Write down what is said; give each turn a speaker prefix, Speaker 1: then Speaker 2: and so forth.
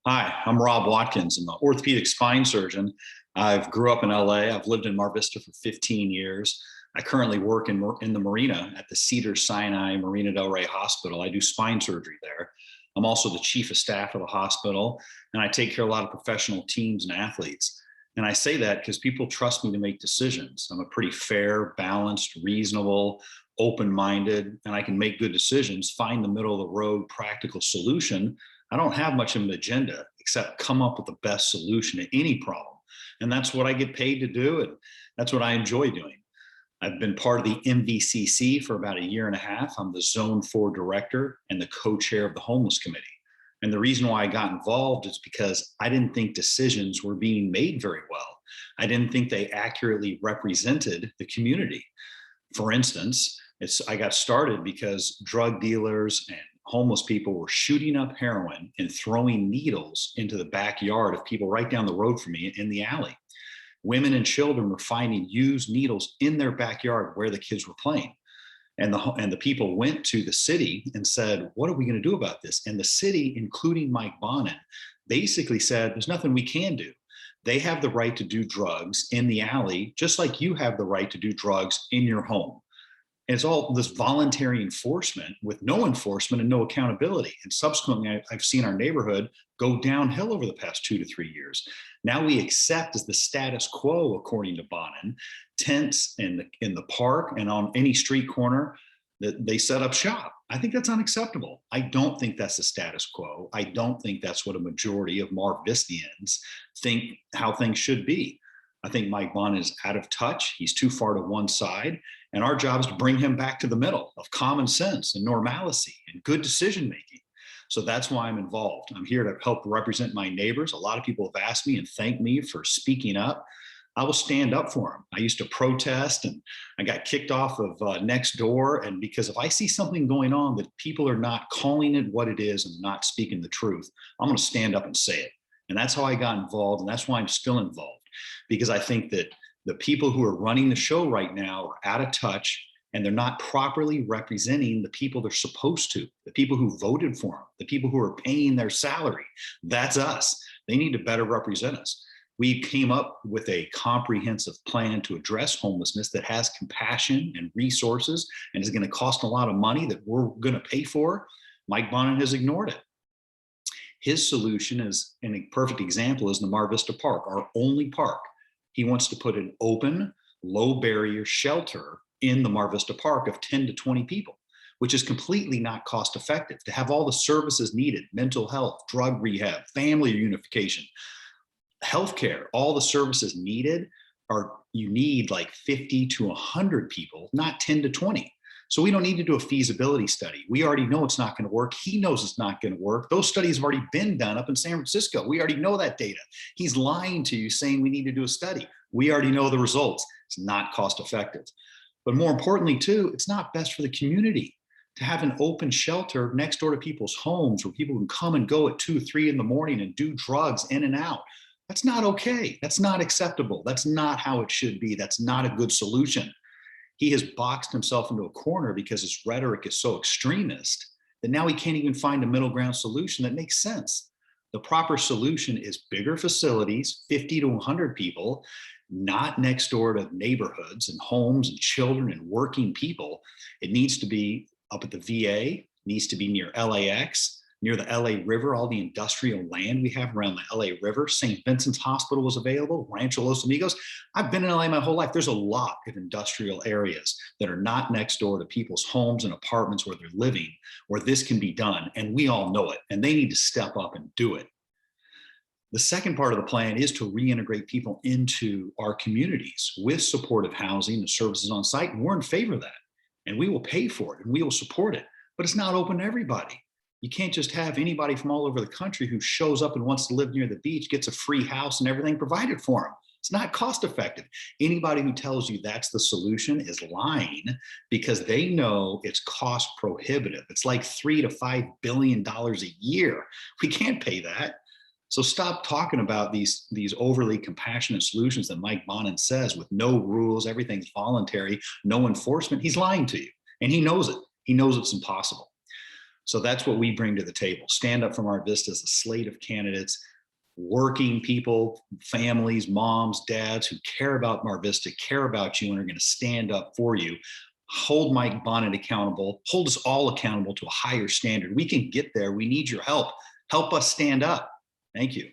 Speaker 1: Hi, I'm Rob Watkins. I'm an orthopedic spine surgeon. I've grew up in LA. I've lived in Mar Vista for 15 years. I currently work in the marina at the Cedars-Sinai Marina Del Rey Hospital. I do spine surgery there. I'm also the chief of staff of the hospital, and I take care of a lot of professional teams and athletes. And I say that because people trust me to make decisions. I'm a pretty fair, balanced, reasonable, open-minded, and I can make good decisions, find the middle of the road, practical solution. I don't have much of an agenda except come up with the best solution to any problem. And that's what I get paid to do. And that's what I enjoy doing. I've been part of the MVCC for about a year and a half. I'm the Zone 4 director and the co-chair of the homeless committee. And the reason why I got involved is because I didn't think decisions were being made very well. I didn't think they accurately represented the community. For instance, I got started because drug dealers and homeless people were shooting up heroin and throwing needles into the backyard of people right down the road from me in the alley. Women and children were finding used needles in their backyard where the kids were playing. And the people went to the city and said, what are we going to do about this? And the city, including Mike Bonin, basically said, there's nothing we can do. They have the right to do drugs in the alley, just like you have the right to do drugs in your home. And it's all this voluntary enforcement with no enforcement and no accountability. And subsequently, I've seen our neighborhood go downhill over the past 2 to 3 years. Now we accept as the status quo, according to Bonin, tents in the park and on any street corner that they set up shop. I think that's unacceptable. I don't think that's the status quo. I don't think that's what a majority of Mar Vistians think how things should be. I think Mike Bonin is out of touch. He's too far to one side. And our job is to bring him back to the middle of common sense and normalcy and good decision making. So that's why I'm involved. I'm here to help represent my neighbors. A lot of people have asked me and thanked me for speaking up. I will stand up for them. I used to protest and I got kicked off of next door. And because if I see something going on that people are not calling it what it is and not speaking the truth, I'm going to stand up and say it. And that's how I got involved. And that's why I'm still involved, because I think that the people who are running the show right now are out of touch and they're not properly representing the people they're supposed to, the people who voted for them, the people who are paying their salary. That's us. They need to better represent us. We came up with a comprehensive plan to address homelessness that has compassion and resources and is going to cost a lot of money that we're going to pay for. Mike Bonin has ignored it. His solution is, and a perfect example is the Mar Vista Park, our only park. He wants to put an open, low barrier shelter in the Mar Vista Park of 10 to 20 people, which is completely not cost effective to have all the services needed: mental health, drug rehab, family reunification, healthcare. All the services needed you need like 50 to 100 people, not 10 to 20. So we don't need to do a feasibility study. We already know it's not going to work. He knows it's not going to work. Those studies have already been done up in San Francisco. We already know that data. He's lying to you saying we need to do a study. We already know the results. It's not cost effective. But more importantly, too, it's not best for the community to have an open shelter next door to people's homes where people can come and go at 2, 3 in the morning and do drugs in and out. That's not okay. That's not acceptable. That's not how it should be. That's not a good solution. He has boxed himself into a corner because his rhetoric is so extremist that now he can't even find a middle ground solution that makes sense. The proper solution is bigger facilities, 50 to 100 people, not next door to neighborhoods and homes and children and working people. It needs to be up at the VA, needs to be near LAX, near the LA River, all the industrial land we have around the LA River. St. Vincent's Hospital was available, Rancho Los Amigos. I've been in LA my whole life. There's a lot of industrial areas that are not next door to people's homes and apartments where they're living, where this can be done. And we all know it, and they need to step up and do it. The second part of the plan is to reintegrate people into our communities with supportive housing and services on site. And we're in favor of that. And we will pay for it and we will support it. But it's not open to everybody. You can't just have anybody from all over the country who shows up and wants to live near the beach, gets a free house and everything provided for them. It's not cost effective. Anybody who tells you that's the solution is lying because they know it's cost prohibitive. It's like $3 to $5 billion a year. We can't pay that. So stop talking about these overly compassionate solutions that Mike Bonin says with no rules, everything's voluntary, no enforcement. He's lying to you, and he knows it. He knows it's impossible. So that's what we bring to the table. Stand Up for Mar Vista is a slate of candidates, working people, families, moms, dads who care about Mar Vista, care about you, and are going to stand up for you. Hold Mike Bonnet accountable, hold us all accountable to a higher standard. We can get there. We need your help. Help us stand up. Thank you.